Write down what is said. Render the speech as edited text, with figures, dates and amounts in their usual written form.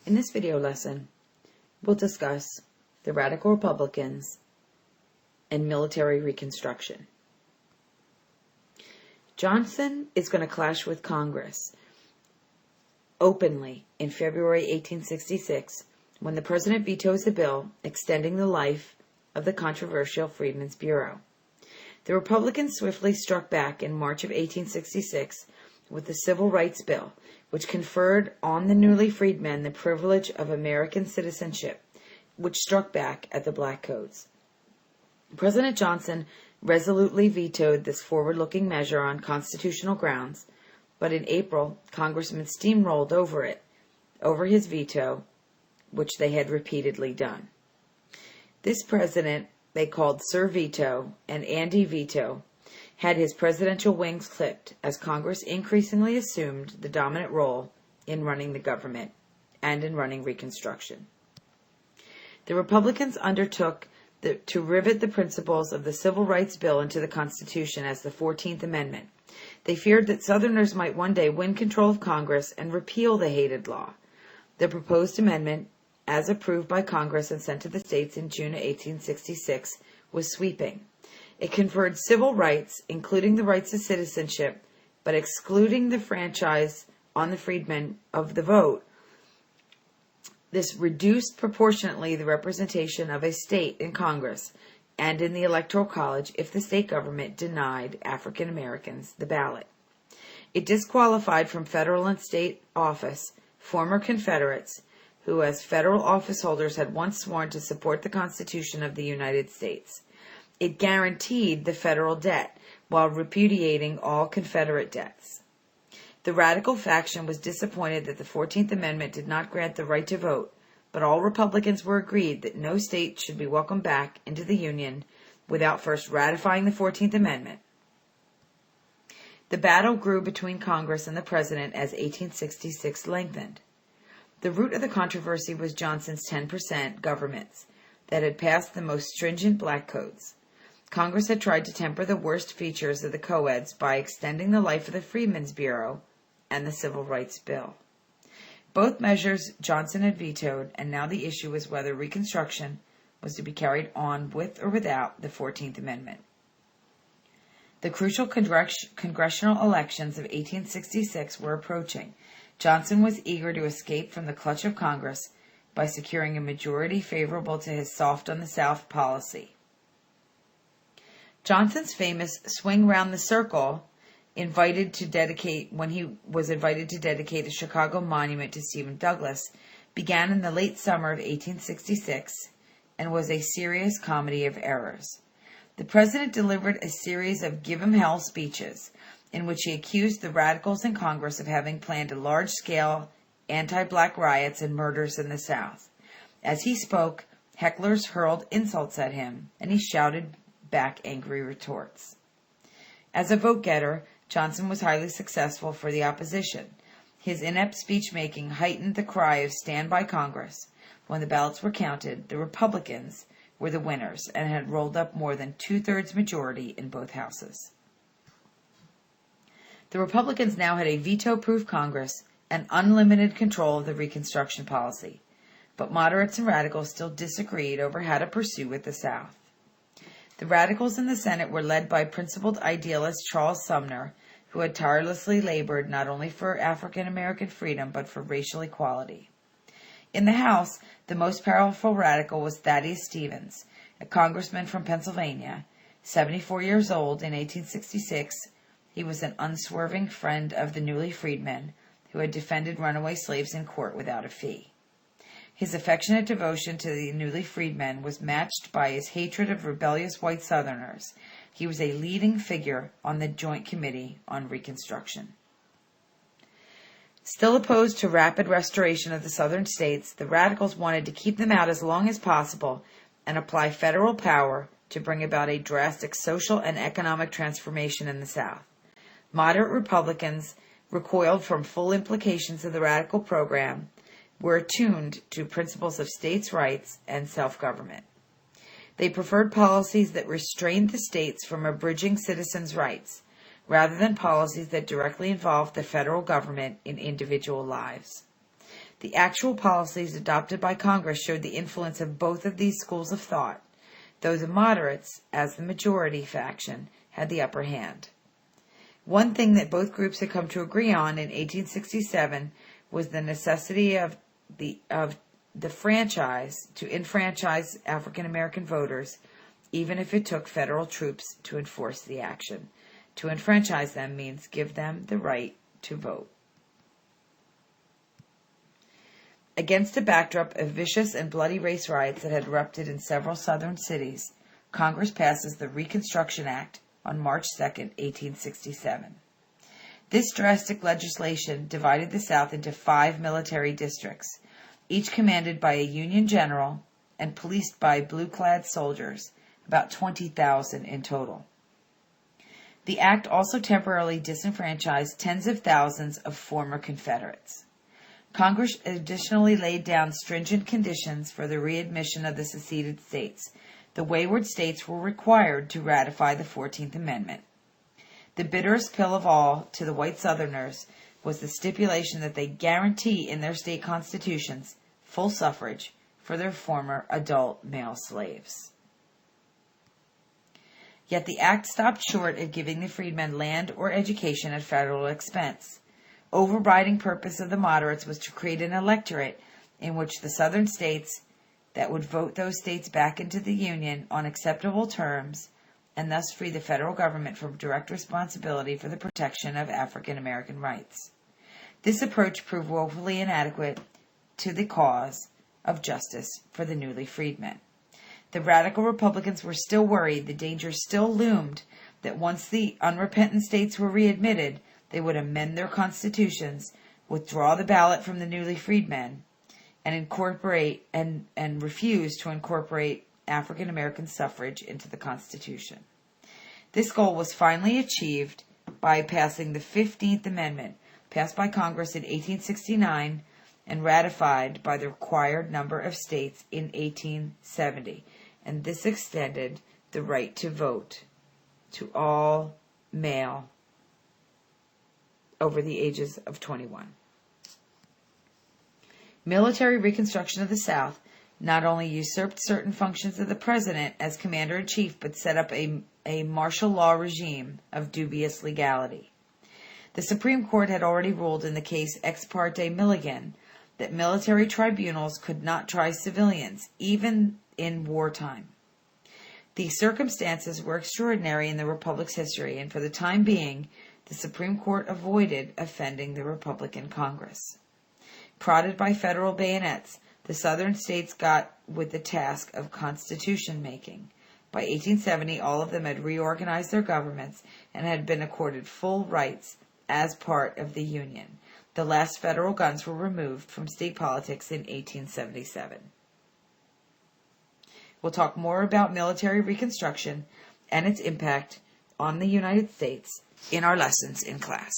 In this video lesson, we'll discuss the Radical Republicans and military Reconstruction. Johnson is going to clash with Congress openly in February 1866 when the president vetoes a bill extending the life of the controversial Freedmen's Bureau. The Republicans swiftly struck back in March of 1866 with the Civil Rights Bill, which conferred on the newly freed men the privilege of American citizenship, which struck back at the Black Codes. President Johnson resolutely vetoed this forward-looking measure on constitutional grounds, but in April, Congressmen steamrolled over his veto, which they had repeatedly done. This president, they called Sir Veto and Andy Veto, had his presidential wings clipped as Congress increasingly assumed the dominant role in running the government and in running Reconstruction. The Republicans undertook to rivet the principles of the Civil Rights Bill into the Constitution as the 14th Amendment. They feared that Southerners might one day win control of Congress and repeal the hated law. The proposed amendment, as approved by Congress and sent to the states in June of 1866, was sweeping. It conferred civil rights, including the rights of citizenship, but excluding the franchise on the freedmen of the vote. This reduced proportionately the representation of a state in Congress and in the Electoral College if the state government denied African Americans the ballot. It disqualified from federal and state office former Confederates who, as federal office holders, had once sworn to support the Constitution of the United States. It guaranteed the federal debt while repudiating all Confederate debts. The radical faction was disappointed that the 14th Amendment did not grant the right to vote, but all Republicans were agreed that no state should be welcomed back into the Union without first ratifying the 14th Amendment. The battle grew between Congress and the President as 1866 lengthened. The root of the controversy was Johnson's 10% governments that had passed the most stringent Black Codes. Congress had tried to temper the worst features of the co-eds by extending the life of the Freedmen's Bureau and the Civil Rights Bill. Both measures Johnson had vetoed, and now the issue was whether Reconstruction was to be carried on with or without the 14th Amendment. The crucial congressional elections of 1866 were approaching. Johnson was eager to escape from the clutch of Congress by securing a majority favorable to his soft on the South policy. Johnson's famous swing round the circle when he was invited to dedicate a Chicago monument to Stephen Douglas, began in the late summer of 1866 and was a serious comedy of errors. The president delivered a series of give 'em hell speeches in which he accused the radicals in Congress of having planned a large-scale anti-black riots and murders in the South. As he spoke, hecklers hurled insults at him, and he shouted back angry retorts. As a vote-getter, Johnson was highly successful for the opposition. His inept speech-making heightened the cry of "Stand by Congress." When the ballots were counted, the Republicans were the winners and had rolled up more than two-thirds majority in both houses. The Republicans now had a veto-proof Congress and unlimited control of the Reconstruction policy, but moderates and radicals still disagreed over how to pursue with the South. The radicals in the Senate were led by principled idealist Charles Sumner, who had tirelessly labored not only for African American freedom but for racial equality. In the House, the most powerful radical was Thaddeus Stevens, a congressman from Pennsylvania. 74 years old in 1866, he was an unswerving friend of the newly freedmen who had defended runaway slaves in court without a fee. His affectionate devotion to the newly freedmen was matched by his hatred of rebellious white Southerners. He was a leading figure on the Joint Committee on Reconstruction. Still opposed to rapid restoration of the Southern states, the radicals wanted to keep them out as long as possible and apply federal power to bring about a drastic social and economic transformation in the South. Moderate Republicans recoiled from full implications of the radical program, were attuned to principles of states' rights and self-government. They preferred policies that restrained the states from abridging citizens' rights, rather than policies that directly involved the federal government in individual lives. The actual policies adopted by Congress showed the influence of both of these schools of thought, though the moderates, as the majority faction, had the upper hand. One thing that both groups had come to agree on in 1867 was the necessity of the franchise to enfranchise African American voters, even if it took federal troops to enforce the action. To enfranchise them means give them the right to vote. Against a backdrop of vicious and bloody race riots that had erupted in several southern cities, Congress passes the Reconstruction Act on March 2, 1867. This drastic legislation divided the South into 5 military districts, each commanded by a Union general and policed by blue-clad soldiers, about 20,000 in total. The act also temporarily disenfranchised tens of thousands of former Confederates. Congress additionally laid down stringent conditions for the readmission of the seceded states. The wayward states were required to ratify the 14th Amendment. The bitterest pill of all to the white Southerners was the stipulation that they guarantee in their state constitutions full suffrage for their former adult male slaves. Yet the act stopped short of giving the freedmen land or education at federal expense. Overriding purpose of the moderates was to create an electorate in which the southern states that would vote those states back into the Union on acceptable terms and thus free the federal government from direct responsibility for the protection of African American rights. This approach proved woefully inadequate to the cause of justice for the newly freed men. The radical Republicans were still worried, the danger still loomed, that once the unrepentant states were readmitted, they would amend their constitutions, withdraw the ballot from the newly freed men, and incorporate and refuse to incorporate African American suffrage into the Constitution. This goal was finally achieved by passing the 15th Amendment, passed by Congress in 1869 and ratified by the required number of states in 1870, and this extended the right to vote to all male over the ages of 21. Military reconstruction of the South not only usurped certain functions of the president as commander-in-chief, but set up a martial law regime of dubious legality. The Supreme Court had already ruled in the case Ex parte Milligan that military tribunals could not try civilians, even in wartime. These circumstances were extraordinary in the Republic's history, and for the time being, the Supreme Court avoided offending the Republican Congress. Prodded by federal bayonets, the southern states got with the task of constitution making. By 1870, all of them had reorganized their governments and had been accorded full rights as part of the Union. The last federal guns were removed from state politics in 1877. We'll talk more about military reconstruction and its impact on the United States in our lessons in class.